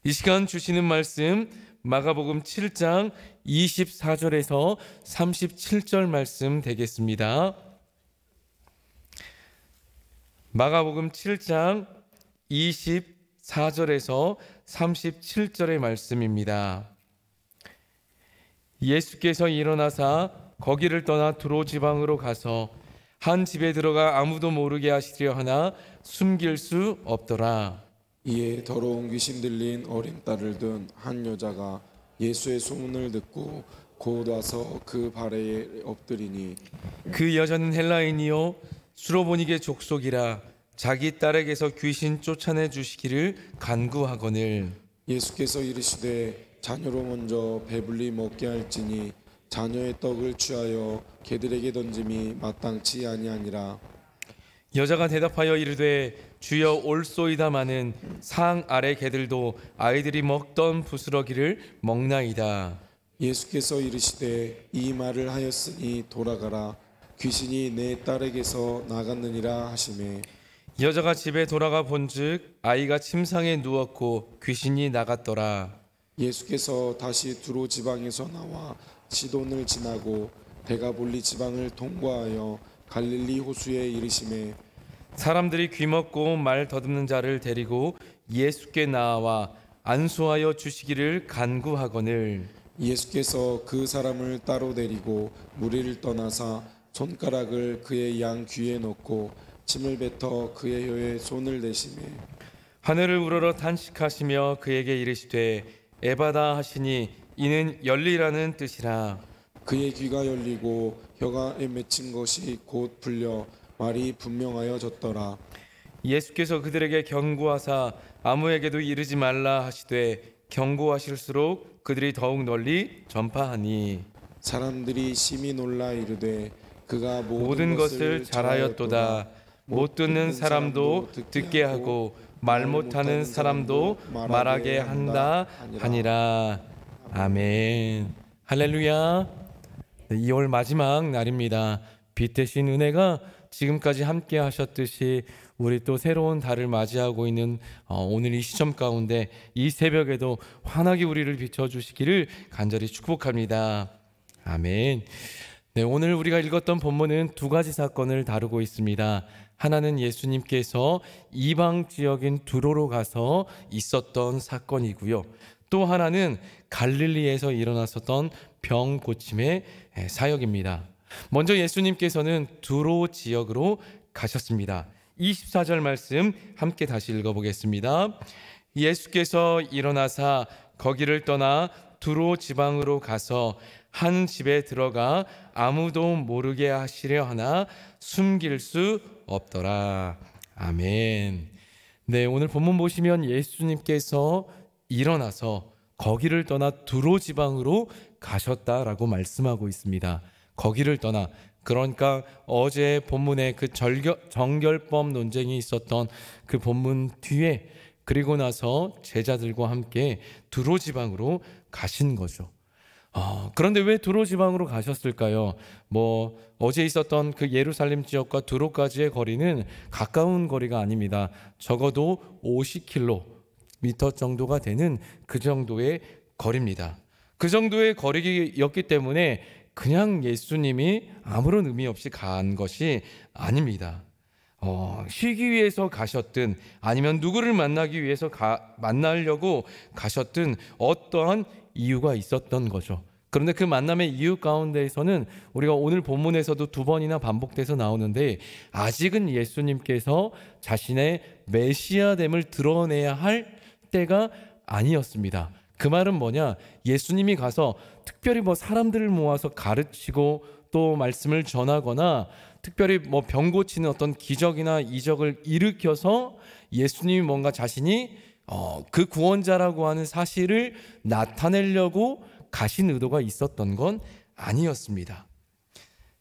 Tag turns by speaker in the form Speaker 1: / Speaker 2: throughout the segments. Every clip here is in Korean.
Speaker 1: 이 시간 주시는 말씀 마가복음 7장 24절에서 37절 말씀 되겠습니다. 마가복음 7장 24절에서 37절의 말씀입니다. 예수께서 일어나사 거기를 떠나 두로 지방으로 가서 한 집에 들어가 아무도 모르게 하시려 하나 숨길 수 없더라.
Speaker 2: 이에 더러운 귀신 들린 어린 딸을 둔 한 여자가 예수의 소문을 듣고 곧 와서 그 발에 엎드리니,
Speaker 1: 그 여자는 헬라인이요 수로보니게 족속이라 자기 딸에게서 귀신 쫓아내 주시기를 간구하거늘.
Speaker 2: 예수께서 이르시되 자녀로 먼저 배불리 먹게 할지니 자녀의 떡을 취하여 개들에게 던짐이 마땅치 아니하니라.
Speaker 1: 여자가 대답하여 이르되 주여 올소이다마는 상 아래 개들도 아이들이 먹던 부스러기를 먹나이다.
Speaker 2: 예수께서 이르시되 이 말을 하였으니 돌아가라, 귀신이 내 딸에게서 나갔느니라 하시매,
Speaker 1: 여자가 집에 돌아가 본즉 아이가 침상에 누웠고 귀신이 나갔더라.
Speaker 2: 예수께서 다시 두로 지방에서 나와 시돈을 지나고 데가볼리 지방을 통과하여 갈릴리 호수에 이르시매,
Speaker 1: 사람들이 귀먹고 말 더듬는 자를 데리고 예수께 나와 안수하여 주시기를 간구하거늘.
Speaker 2: 예수께서 그 사람을 따로 데리고 무리를 떠나사 손가락을 그의 양 귀에 넣고 침을 뱉어 그의 혀에 손을 대시매,
Speaker 1: 하늘을 우러러 탄식하시며 그에게 이르시되 에바다 하시니 이는 열리라는 뜻이라.
Speaker 2: 그의 귀가 열리고 혀가 맺힌 것이 곧 풀려 말이 분명하여졌더라.
Speaker 1: 예수께서 그들에게 경고하사 아무에게도 이르지 말라 하시되 경고하실수록 그들이 더욱 널리 전파하니,
Speaker 2: 사람들이 심히 놀라 이르되 그가
Speaker 1: 모든 것을 잘하였도다. 못 듣는 사람도 듣게 하고 말 못하는 사람도 말하게 한다 하니라. 아멘. 할렐루야. 2월 마지막 날입니다. 빛 대신 은혜가 지금까지 함께 하셨듯이 우리 또 새로운 달을 맞이하고 있는 오늘 이 시점 가운데 이 새벽에도 환하게 우리를 비춰주시기를 간절히 축복합니다. 아멘. 네, 오늘 우리가 읽었던 본문은 두 가지 사건을 다루고 있습니다. 하나는 예수님께서 이방 지역인 두로로 가서 있었던 사건이고요. 또 하나는 갈릴리에서 일어났었던 병 고침의 사역입니다. 먼저 예수님께서는 두로 지역으로 가셨습니다. 24절 말씀 함께 다시 읽어보겠습니다. 예수께서 일어나사 거기를 떠나 두로 지방으로 가서 한 집에 들어가 아무도 모르게 하시려 하나 숨길 수 없더라. 아멘. 네, 오늘 본문 보시면 예수님께서 일어나서 거기를 떠나 두로 지방으로 가셨다라고 말씀하고 있습니다. 거기를 떠나, 그러니까 어제 본문에 그 정결법 논쟁이 있었던 그 본문 뒤에, 그리고 나서 제자들과 함께 두로 지방으로 가신 거죠. 그런데 왜 두로 지방으로 가셨을까요? 어제 있었던 그 예루살렘 지역과 두로까지의 거리는 가까운 거리가 아닙니다. 적어도 50km 정도가 되는 그 정도의 거리입니다. 그 정도의 거리였기 때문에 그냥 예수님이 아무런 의미 없이 간 것이 아닙니다. 쉬기 위해서 가셨든 아니면 누구를 만나기 위해서 만나려고 가셨든 어떠한 이유가 있었던 거죠. 그런데 그 만남의 이유 가운데에서는 우리가 오늘 본문에서도 두 번이나 반복돼서 나오는데 아직은 예수님께서 자신의 메시아됨을 드러내야 할 때가 아니었습니다. 그 말은 뭐냐? 예수님이 가서 특별히 사람들을 모아서 가르치고 또 말씀을 전하거나 특별히 병 고치는 어떤 기적이나 이적을 일으켜서 예수님이 뭔가 자신이 그 구원자라고 하는 사실을 나타내려고 가신 의도가 있었던 건 아니었습니다.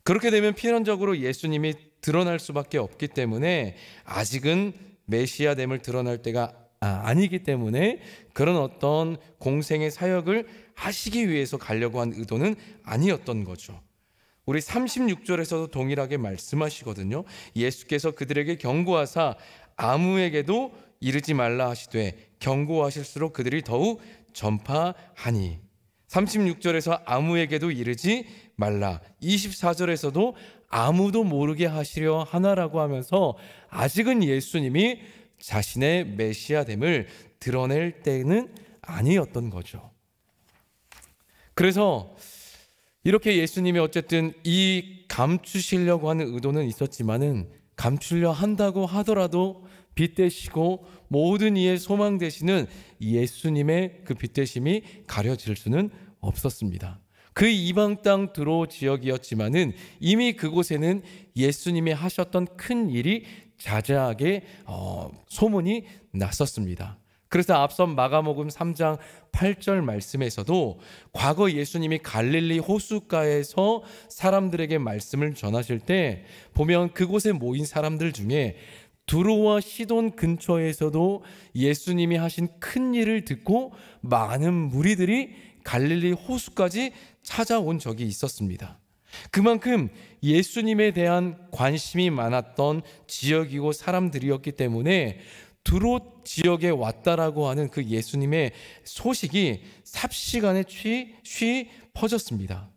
Speaker 1: 그렇게 되면 필연적으로 예수님이 드러날 수밖에 없기 때문에 아직은 메시아됨을 드러날 때가 아니기 때문에 그런 어떤 공생의 사역을 하시기 위해서 가려고 한 의도는 아니었던 거죠. 우리 36절에서도 동일하게 말씀하시거든요. 예수께서 그들에게 경고하사 아무에게도 이르지 말라 하시되 경고하실수록 그들이 더욱 전파하니. 36절에서 아무에게도 이르지 말라. 24절에서도 아무도 모르게 하시려 하나라고 하면서 아직은 예수님이 자신의 메시아됨을 드러낼 때는 아니었던 거죠. 그래서 이렇게 예수님이 어쨌든 이 감추시려고 하는 의도는 있었지만은, 감추려 한다고 하더라도 빛되시고 모든 이의 소망 되시는 예수님의 그 빛되심이 가려질 수는 없었습니다. 그 이방 땅 두로 지역이었지만은 이미 그곳에는 예수님이 하셨던 큰 일이 자자하게 소문이 났었습니다. 그래서 앞선 마가복음 3장 8절 말씀에서도 과거 예수님이 갈릴리 호숫가에서 사람들에게 말씀을 전하실 때 보면 그곳에 모인 사람들 중에 두로와 시돈 근처에서도 예수님이 하신 큰 일을 듣고 많은 무리들이 갈릴리 호수까지 찾아온 적이 있었습니다. 그만큼 예수님에 대한 관심이 많았던 지역이고 사람들이었기 때문에 두로 지역에 왔다라고 하는 그 예수님의 소식이 삽시간에 쉬 퍼졌습니다.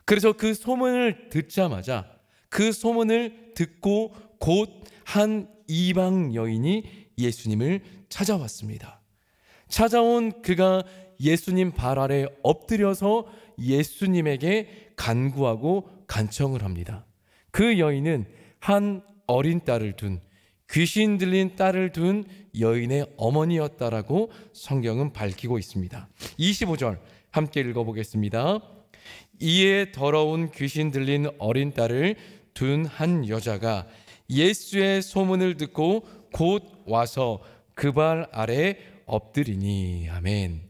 Speaker 1: 그래서 그 소문을 듣자마자, 그 소문을 듣고 곧 한 이방 여인이 예수님을 찾아왔습니다. 찾아온 그가 예수님 발 아래 엎드려서 예수님에게 간구하고 간청을 합니다. 그 여인은 한 어린 딸을 둔, 귀신 들린 딸을 둔 여인의 어머니였다라고 성경은 밝히고 있습니다. 25절 함께 읽어보겠습니다. 이에 더러운 귀신 들린 어린 딸을 둔 한 여자가 예수의 소문을 듣고 곧 와서 그 발 아래 엎드리니. 아멘.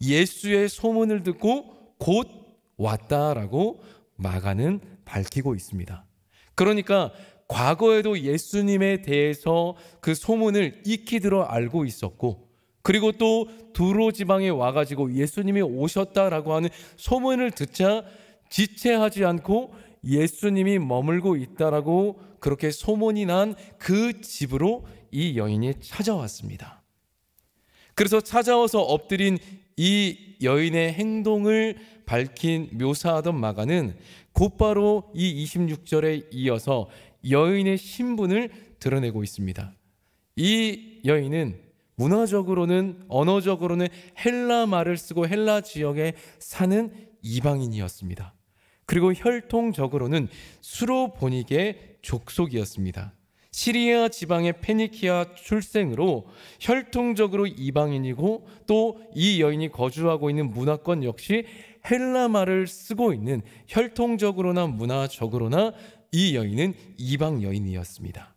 Speaker 1: 예수의 소문을 듣고 곧 왔다라고 마가는 밝히고 있습니다. 그러니까 과거에도 예수님에 대해서 그 소문을 익히 들어 알고 있었고, 그리고 또 두로 지방에 와가지고 예수님이 오셨다라고 하는 소문을 듣자 지체하지 않고 예수님이 머물고 있다라고 그렇게 소문이 난 그 집으로 이 여인이 찾아왔습니다. 그래서 찾아와서 엎드린 이 여인의 행동을 묘사하던 마가는 곧바로 이 26절에 이어서 여인의 신분을 드러내고 있습니다. 이 여인은 문화적으로는, 언어적으로는 헬라 말을 쓰고 헬라 지역에 사는 이방인이었습니다. 그리고 혈통적으로는 수로보니게 족속이었습니다. 시리아 지방의 페니키아 출생으로 혈통적으로 이방인이고, 또 이 여인이 거주하고 있는 문화권 역시 헬라 말을 쓰고 있는, 혈통적으로나 문화적으로나 이 여인은 이방 여인이었습니다.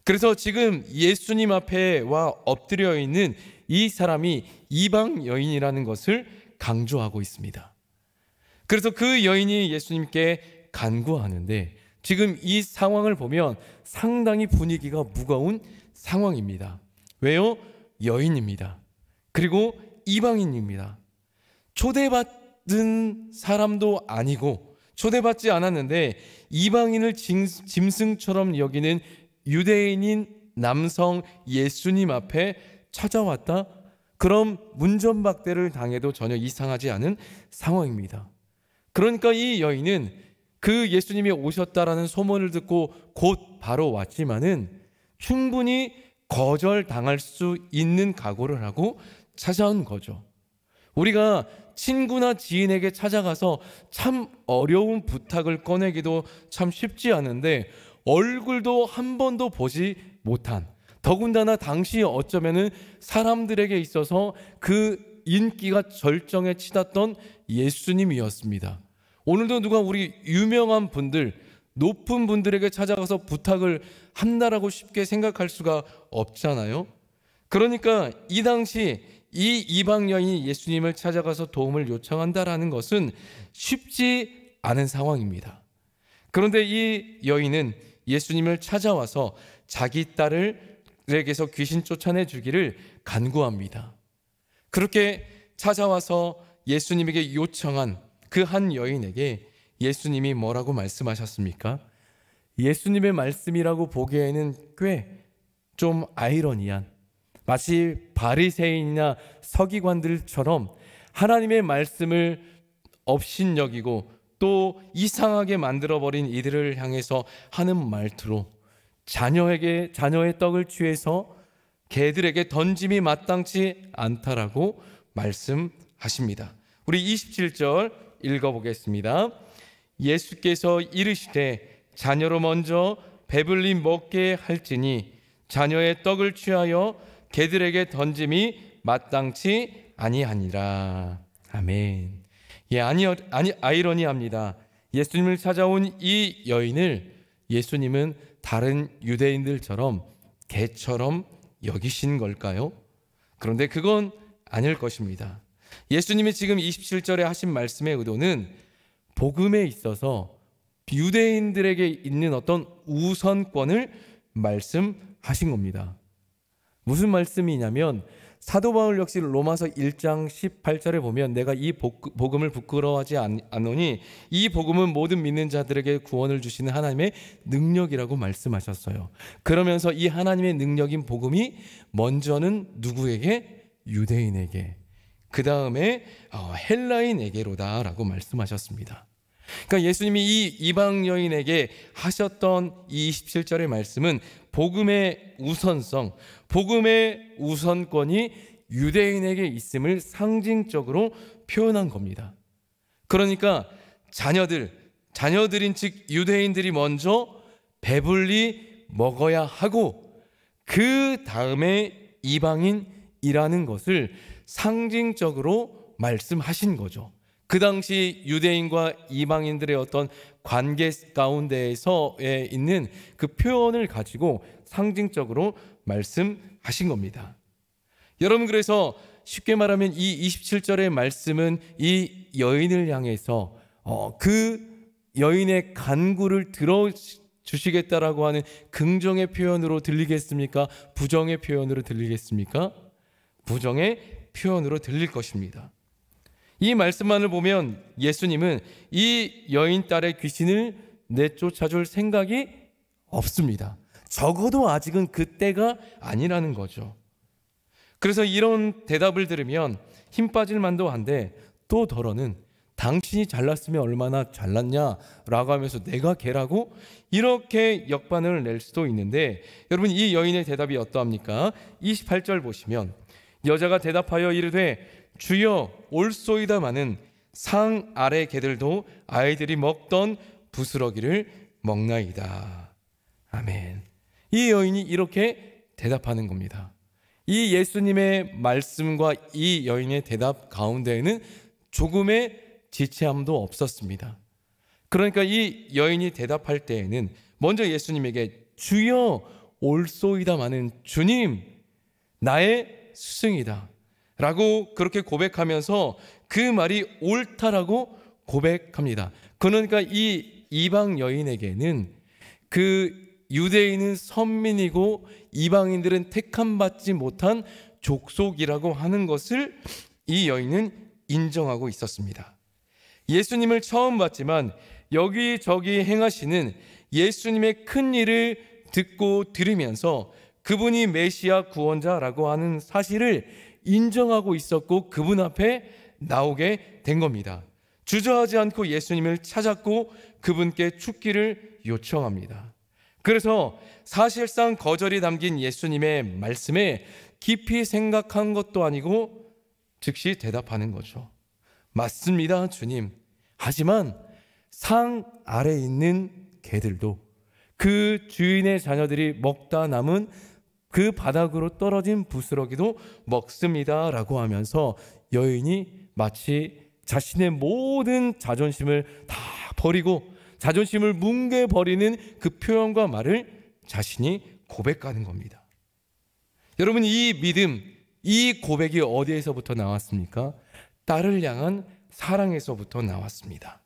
Speaker 1: 그래서 지금 예수님 앞에 와 엎드려 있는 이 사람이 이방 여인이라는 것을 강조하고 있습니다. 그래서 그 여인이 예수님께 간구하는데, 지금 이 상황을 보면 상당히 분위기가 무거운 상황입니다. 왜요? 여인입니다. 그리고 이방인입니다. 초대받은 사람도 아니고 초대받지 않았는데 이방인을 짐승처럼 여기는 유대인인 남성 예수님 앞에 찾아왔다? 그럼 문전박대를 당해도 전혀 이상하지 않은 상황입니다. 그러니까 이 여인은 그 예수님이 오셨다라는 소문을 듣고 곧 바로 왔지만은 충분히 거절당할 수 있는 각오를 하고 찾아온 거죠. 우리가 친구나 지인에게 찾아가서 참 어려운 부탁을 꺼내기도 참 쉽지 않은데, 얼굴도 한 번도 보지 못한, 더군다나 당시 어쩌면은 사람들에게 있어서 그 인기가 절정에 치닫던 예수님이었습니다. 오늘도 누가 우리 유명한 분들, 높은 분들에게 찾아가서 부탁을 한다라고 쉽게 생각할 수가 없잖아요. 그러니까 이 당시 이 이방 여인이 예수님을 찾아가서 도움을 요청한다라는 것은 쉽지 않은 상황입니다. 그런데 이 여인은 예수님을 찾아와서 자기 딸에게서 귀신 쫓아내 주기를 간구합니다. 그렇게 찾아와서 예수님에게 요청한 그 한 여인에게 예수님이 뭐라고 말씀하셨습니까? 예수님의 말씀이라고 보기에는 꽤 좀 아이러니한, 마치 바리새인이나 서기관들처럼 하나님의 말씀을 업신여기고 또 이상하게 만들어버린 이들을 향해서 하는 말투로 자녀의 떡을 취해서 개들에게 던짐이 마땅치 않다라고 말씀하십니다. 우리 27절 읽어보겠습니다. 예수께서 이르시되 자녀로 먼저 배불리 먹게 할지니 자녀의 떡을 취하여 개들에게 던짐이 마땅치 아니하니라. 아멘. 아이러니합니다. 예수님을 찾아온 이 여인을 예수님은 다른 유대인들처럼 개처럼 여기신 걸까요? 그런데 그건 아닐 것입니다. 예수님이 지금 27절에 하신 말씀의 의도는 복음에 있어서 유대인들에게 있는 어떤 우선권을 말씀하신 겁니다. 무슨 말씀이냐면 사도 바울 역시 로마서 1장 18절에 보면 내가 이 복음을 부끄러워하지 않노니 이 복음은 모든 믿는 자들에게 구원을 주시는 하나님의 능력이라고 말씀하셨어요. 그러면서 이 하나님의 능력인 복음이 먼저는 누구에게? 유대인에게, 그 다음에 헬라인에게로다라고 말씀하셨습니다. 그러니까 예수님이 이 이방 여인에게 하셨던 이 27절의 말씀은 복음의 우선성, 복음의 우선권이 유대인에게 있음을 상징적으로 표현한 겁니다. 그러니까 자녀들인 즉 유대인들이 먼저 배불리 먹어야 하고 그 다음에 이방인이라는 것을 상징적으로 말씀하신 거죠. 그 당시 유대인과 이방인들의 어떤 관계 가운데에서에 있는 그 표현을 가지고 상징적으로 말씀하신 겁니다. 여러분, 그래서 쉽게 말하면 이 27절의 말씀은 이 여인을 향해서 그 여인의 간구를 들어주시겠다라고 하는 긍정의 표현으로 들리겠습니까? 부정의 표현으로 들리겠습니까? 부정의 표현으로 들릴 것입니다. 이 말씀만을 보면 예수님은 이 여인 딸의 귀신을 내쫓아줄 생각이 없습니다. 적어도 아직은 그때가 아니라는 거죠. 그래서 이런 대답을 들으면 힘 빠질 만도 한데 또 덜어는 당신이 잘났으면 얼마나 잘났냐라고 하면서 내가 걔라고 이렇게 역반응을 낼 수도 있는데, 여러분 이 여인의 대답이 어떠합니까? 28절 보시면 여자가 대답하여 이르되 주여 올소이다마는 상 아래 개들도 아이들이 먹던 부스러기를 먹나이다. 아멘. 이 여인이 이렇게 대답하는 겁니다. 이 예수님의 말씀과 이 여인의 대답 가운데에는 조금의 지체함도 없었습니다. 그러니까 이 여인이 대답할 때에는 먼저 예수님에게 주여 올소이다마는 주님 나의 스승이다 라고 그렇게 고백하면서 그 말이 옳다라고 고백합니다. 그러니까 이 이방 여인에게는 그 유대인은 선민이고 이방인들은 택함받지 못한 족속이라고 하는 것을 이 여인은 인정하고 있었습니다. 예수님을 처음 봤지만 여기저기 행하시는 예수님의 큰 일을 듣고 들으면서 그분이 메시아 구원자라고 하는 사실을 인정하고 있었고 그분 앞에 나오게 된 겁니다. 주저하지 않고 예수님을 찾았고 그분께 죽기를 요청합니다. 그래서 사실상 거절이 담긴 예수님의 말씀에 깊이 생각한 것도 아니고 즉시 대답하는 거죠. 맞습니다, 주님. 하지만 상 아래 있는 개들도 그 주인의 자녀들이 먹다 남은 그 바닥으로 떨어진 부스러기도 먹습니다 라고 하면서 여인이 마치 자신의 모든 자존심을 다 버리고 자존심을 뭉개버리는 그 표현과 말을 자신이 고백하는 겁니다. 여러분, 이 믿음, 이 고백이 어디에서부터 나왔습니까? 딸을 향한 사랑에서부터 나왔습니다.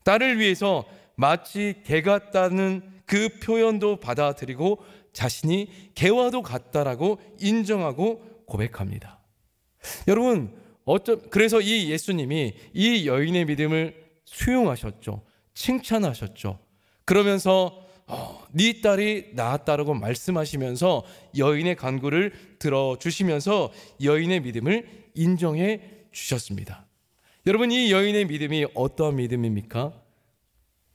Speaker 1: 딸을 위해서 마치 개 같다는 그 표현도 받아들이고 자신이 개와도 같다라고 인정하고 고백합니다. 여러분, 그래서 이 예수님이 이 여인의 믿음을 수용하셨죠. 칭찬하셨죠. 그러면서 네 딸이 낳았다라고 말씀하시면서 여인의 간구를 들어주시면서 여인의 믿음을 인정해 주셨습니다. 여러분, 이 여인의 믿음이 어떠한 믿음입니까?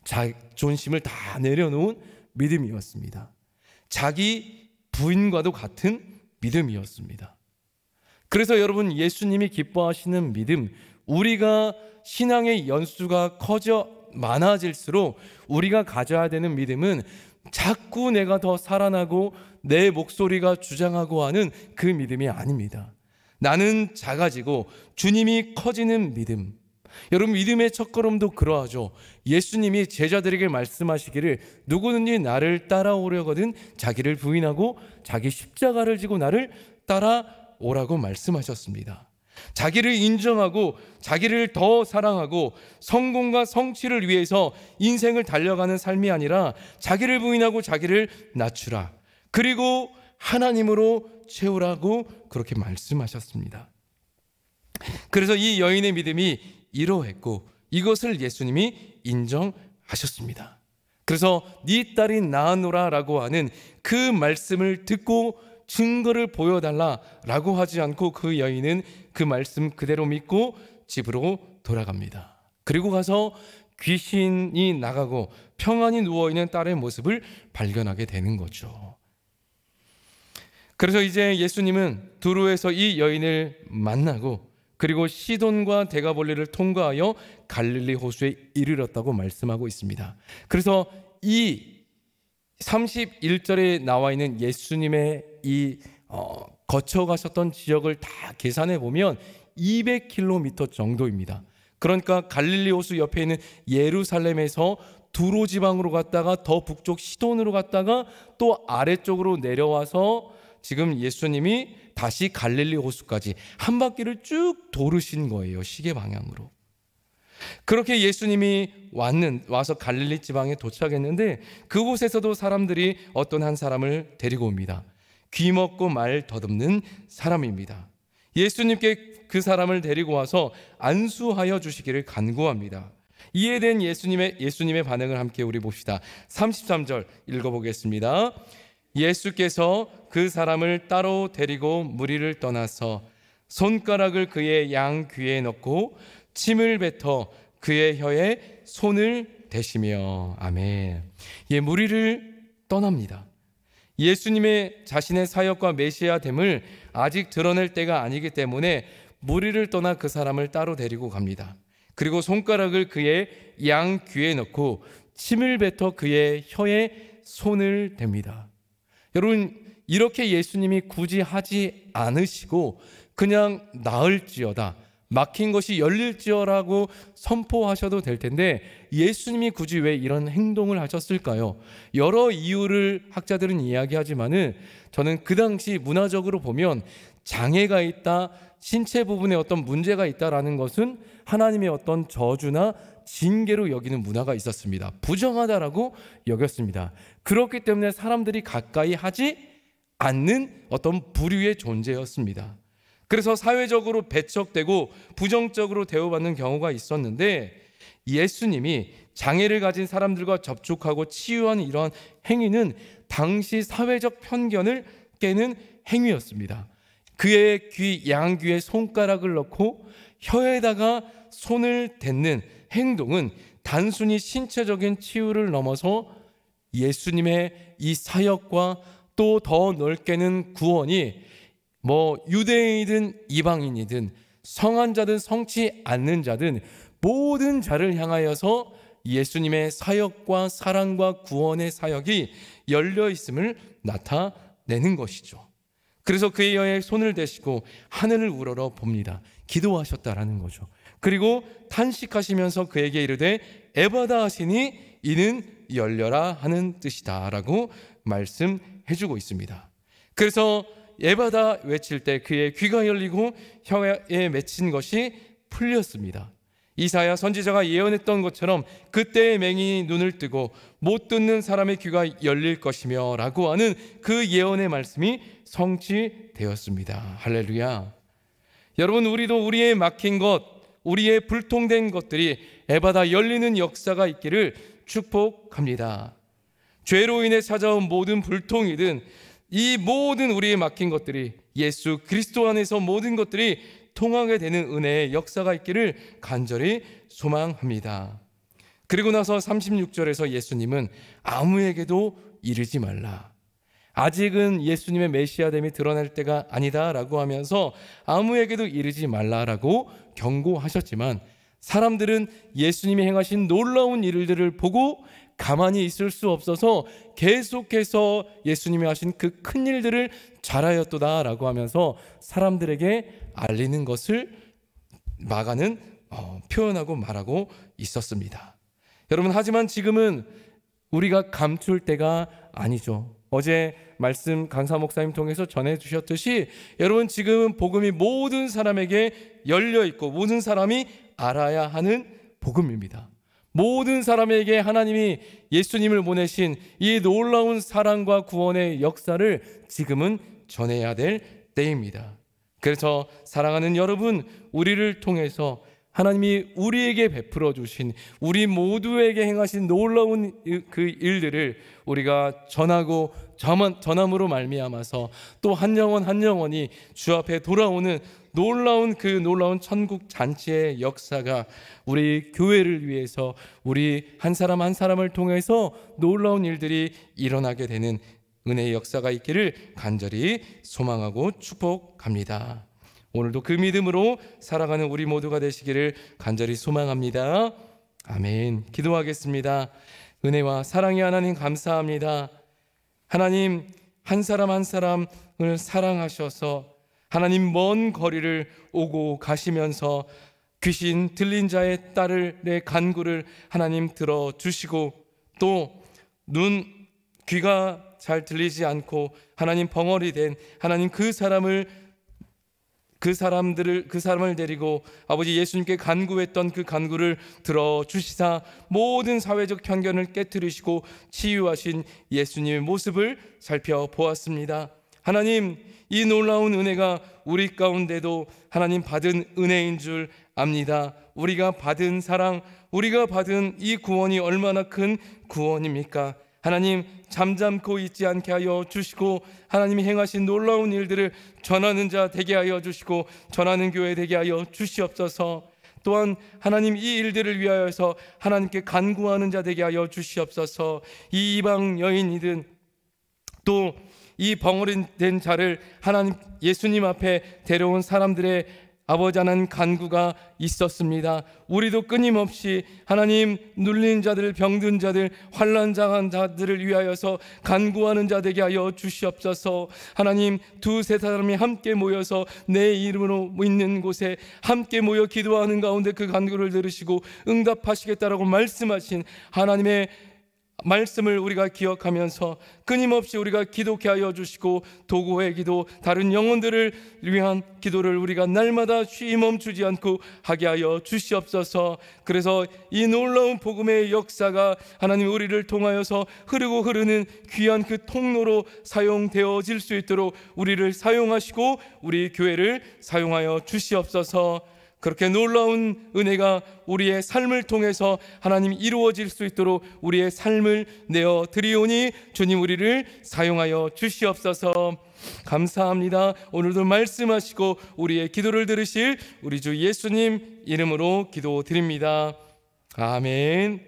Speaker 1: 자존심을 다 내려놓은 믿음이었습니다. 자기 부인과도 같은 믿음이었습니다. 그래서 여러분, 예수님이 기뻐하시는 믿음, 우리가 신앙의 연수가 많아질수록 우리가 가져야 되는 믿음은 자꾸 내가 더 살아나고 내 목소리가 주장하고 하는 그 믿음이 아닙니다. 나는 작아지고 주님이 커지는 믿음. 여러분, 믿음의 첫걸음도 그러하죠. 예수님이 제자들에게 말씀하시기를 누구든지 나를 따라오려거든 자기를 부인하고 자기 십자가를 지고 나를 따라오라고 말씀하셨습니다. 자기를 인정하고 자기를 더 사랑하고 성공과 성취를 위해서 인생을 달려가는 삶이 아니라 자기를 부인하고 자기를 낮추라, 그리고 하나님으로 채우라고 그렇게 말씀하셨습니다. 그래서 이 여인의 믿음이 이러했고 이것을 예수님이 인정하셨습니다. 그래서 네 딸이 낳았노라라고 하는 그 말씀을 듣고 증거를 보여달라라고 하지 않고 그 여인은 그 말씀 그대로 믿고 집으로 돌아갑니다. 그리고 가서 귀신이 나가고 평안히 누워있는 딸의 모습을 발견하게 되는 거죠. 그래서 이제 예수님은 두로에서 이 여인을 만나고 그리고 시돈과 데가볼리를 통과하여 갈릴리 호수에 이르렀다고 말씀하고 있습니다. 그래서 이 31절에 나와 있는 예수님의 이 거쳐가셨던 지역을 다 계산해 보면 200km 정도입니다. 그러니까 갈릴리 호수 옆에 있는 예루살렘에서 두로 지방으로 갔다가 더 북쪽 시돈으로 갔다가 또 아래쪽으로 내려와서 지금 예수님이 다시 갈릴리 호수까지 한 바퀴를 쭉 도르신 거예요. 시계 방향으로. 그렇게 예수님이 와서 갈릴리 지방에 도착했는데 그곳에서도 사람들이 어떤 한 사람을 데리고 옵니다. 귀먹고 말 더듬는 사람입니다. 예수님께 그 사람을 데리고 와서 안수하여 주시기를 간구합니다. 이에 대한 예수님의 반응을 함께 우리 봅시다. 33절 읽어보겠습니다. 예수께서 그 사람을 따로 데리고 무리를 떠나서 손가락을 그의 양 귀에 넣고 침을 뱉어 그의 혀에 손을 대시며. 아멘. 무리를 떠납니다. 예수님의 자신의 사역과 메시아됨을 아직 드러낼 때가 아니기 때문에 무리를 떠나 그 사람을 따로 데리고 갑니다. 그리고 손가락을 그의 양 귀에 넣고 침을 뱉어 그의 혀에 손을 댑니다. 여러분, 이렇게 예수님이 굳이 하지 않으시고 그냥 나을지어다, 막힌 것이 열릴지어라고 선포하셔도 될 텐데 예수님이 굳이 왜 이런 행동을 하셨을까요? 여러 이유를 학자들은 이야기하지만은 저는 그 당시 문화적으로 보면 장애가 있다, 신체 부분에 어떤 문제가 있다라는 것은 하나님의 어떤 저주나 징계로 여기는 문화가 있었습니다. 부정하다라고 여겼습니다. 그렇기 때문에 사람들이 가까이 하지 않는 어떤 부류의 존재였습니다. 그래서 사회적으로 배척되고 부정적으로 대우받는 경우가 있었는데 예수님이 장애를 가진 사람들과 접촉하고 치유하는 이러한 행위는 당시 사회적 편견을 깨는 행위였습니다. 그의 양귀에 손가락을 넣고 혀에다가 손을 댔는 행동은 단순히 신체적인 치유를 넘어서 예수님의 이 사역과 또 더 넓게는 구원이 유대인이든 이방인이든 성한 자든 성치 않는 자든 모든 자를 향하여서 예수님의 사역과 사랑과 구원의 사역이 열려 있음을 나타내는 것이죠. 그래서 그의 혀에 손을 대시고 하늘을 우러러 봅니다. 기도하셨다라는 거죠. 그리고 탄식하시면서 그에게 이르되 에바다 하시니 이는 열려라 하는 뜻이다 라고 말씀해주고 있습니다. 그래서 에바다 외칠 때 그의 귀가 열리고 혀에 맺힌 것이 풀렸습니다. 이사야 선지자가 예언했던 것처럼 그때의 맹인이 눈을 뜨고 못 듣는 사람의 귀가 열릴 것이며 라고 하는 그 예언의 말씀이 성취되었습니다. 할렐루야. 여러분, 우리도 우리의 막힌 것, 우리의 불통된 것들이 에바다 열리는 역사가 있기를 축복합니다. 죄로 인해 찾아온 모든 불통이든 이 모든 우리에 맡긴 것들이 예수 그리스도 안에서 모든 것들이 통하게 되는 은혜의 역사가 있기를 간절히 소망합니다. 그리고 나서 36절에서 예수님은 아무에게도 이르지 말라. 아직은 예수님의 메시아됨이 드러날 때가 아니다 라고 하면서 아무에게도 이르지 말라라고 경고하셨지만, 사람들은 예수님이 행하신 놀라운 일들을 보고 가만히 있을 수 없어서 계속해서 예수님이 하신 그 큰 일들을 잘하였도다 라고 하면서 사람들에게 알리는 것을 마가는 표현하고 말하고 있었습니다. 여러분, 하지만 지금은 우리가 감출 때가 아니죠. 어제 말씀 강사 목사님 통해서 전해주셨듯이 여러분, 지금은 복음이 모든 사람에게 열려있고 모든 사람이 알아야 하는 복음입니다. 모든 사람에게 하나님이 예수님을 보내신 이 놀라운 사랑과 구원의 역사를 지금은 전해야 될 때입니다. 그래서 사랑하는 여러분, 우리를 통해서 하나님이 우리에게 베풀어 주신, 우리 모두에게 행하신 놀라운 그 일들을 우리가 전하고 전함으로 말미암아서 또 한 영혼 한 영혼이 주 앞에 돌아오는 놀라운 그 놀라운 천국 잔치의 역사가 우리 교회를 위해서 우리 한 사람 한 사람을 통해서 놀라운 일들이 일어나게 되는 은혜의 역사가 있기를 간절히 소망하고 축복합니다. 오늘도 그 믿음으로 살아가는 우리 모두가 되시기를 간절히 소망합니다. 아멘. 기도하겠습니다. 은혜와 사랑의 하나님, 감사합니다. 하나님, 한 사람 한 사람을 사랑하셔서 하나님 먼 거리를 오고 가시면서 귀신 들린 자의 딸의 간구를 하나님 들어주시고, 또 귀가 잘 들리지 않고 하나님 벙어리 된 하나님 그 사람을 데리고 아버지 예수님께 간구했던 그 간구를 들어주시사 모든 사회적 편견을 깨뜨리시고 치유하신 예수님의 모습을 살펴보았습니다. 하나님, 이 놀라운 은혜가 우리 가운데도 하나님 받은 은혜인 줄 압니다. 우리가 받은 사랑, 우리가 받은 이 구원이 얼마나 큰 구원입니까? 하나님, 잠잠고 있지 않게 하여 주시고 하나님이 행하신 놀라운 일들을 전하는 자 되게 하여 주시고 전하는 교회 되게 하여 주시옵소서. 또한 하나님, 이 일들을 위하여서 하나님께 간구하는 자 되게 하여 주시옵소서. 이 이방 여인이든 또 이 벙어리 된 자를 하나님 예수님 앞에 데려온 사람들의 아버지 하나님 간구가 있었습니다. 우리도 끊임없이 하나님 눌린 자들, 병든 자들, 환난 당한 자들을 위하여서 간구하는 자 되게 하여 주시옵소서. 하나님, 두세 사람이 함께 모여서 내 이름으로 있는 곳에 함께 모여 기도하는 가운데 그 간구를 들으시고 응답하시겠다라고 말씀하신 하나님의 말씀을 우리가 기억하면서 끊임없이 우리가 기도케 하여 주시고 도구의 기도, 다른 영혼들을 위한 기도를 우리가 날마다 쉼 멈추지 않고 하게 하여 주시옵소서. 그래서 이 놀라운 복음의 역사가 하나님 우리를 통하여서 흐르는 귀한 그 통로로 사용되어질 수 있도록 우리를 사용하시고 우리 교회를 사용하여 주시옵소서. 그렇게 놀라운 은혜가 우리의 삶을 통해서 하나님 이루어질 수 있도록 우리의 삶을 내어 드리오니 주님 우리를 사용하여 주시옵소서. 감사합니다. 오늘도 말씀하시고 우리의 기도를 들으실 우리 주 예수님 이름으로 기도드립니다. 아멘.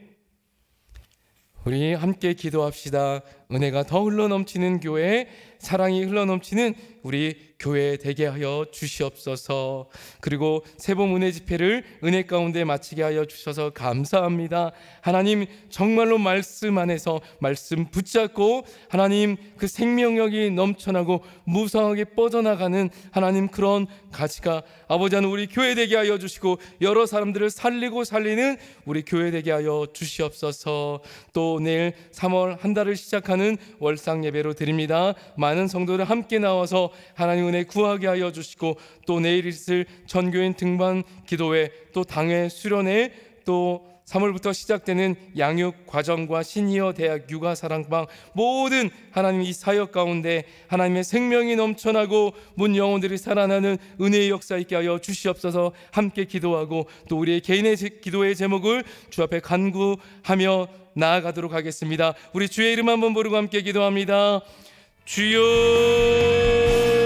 Speaker 1: 우리 함께 기도합시다. 은혜가 더 흘러넘치는 교회, 사랑이 흘러넘치는 우리 교회 되게 하여 주시옵소서. 그리고 새봄 은혜 집회를 은혜 가운데 마치게 하여 주셔서 감사합니다. 하나님, 정말로 말씀 안에서 말씀 붙잡고 하나님 그 생명력이 넘쳐나고 무성하게 뻗어나가는 하나님 그런 가치가 아버지 하나님 우리 교회 되게 하여 주시고 여러 사람들을 살리는 우리 교회 되게 하여 주시옵소서. 또 내일 3월 한 달을 시작하는 월상 예배로 드립니다. 많은 성도들 함께 나와서 하나님 은혜 구하게 하여 주시고 또 내일 있을 전교인 등반 기도회, 또 당회 수련회, 또 3월부터 시작되는 양육 과정과 시니어 대학 육아 사랑방 모든 하나님 이 사역 가운데 하나님의 생명이 넘쳐나고 문 영혼들이 살아나는 은혜의 역사 있게 하여 주시옵소서. 함께 기도하고 또 우리의 개인의 기도의 제목을 주 앞에 간구하며 나아가도록 하겠습니다. 우리 주의 이름 한번 부르고 함께 기도합니다. 주여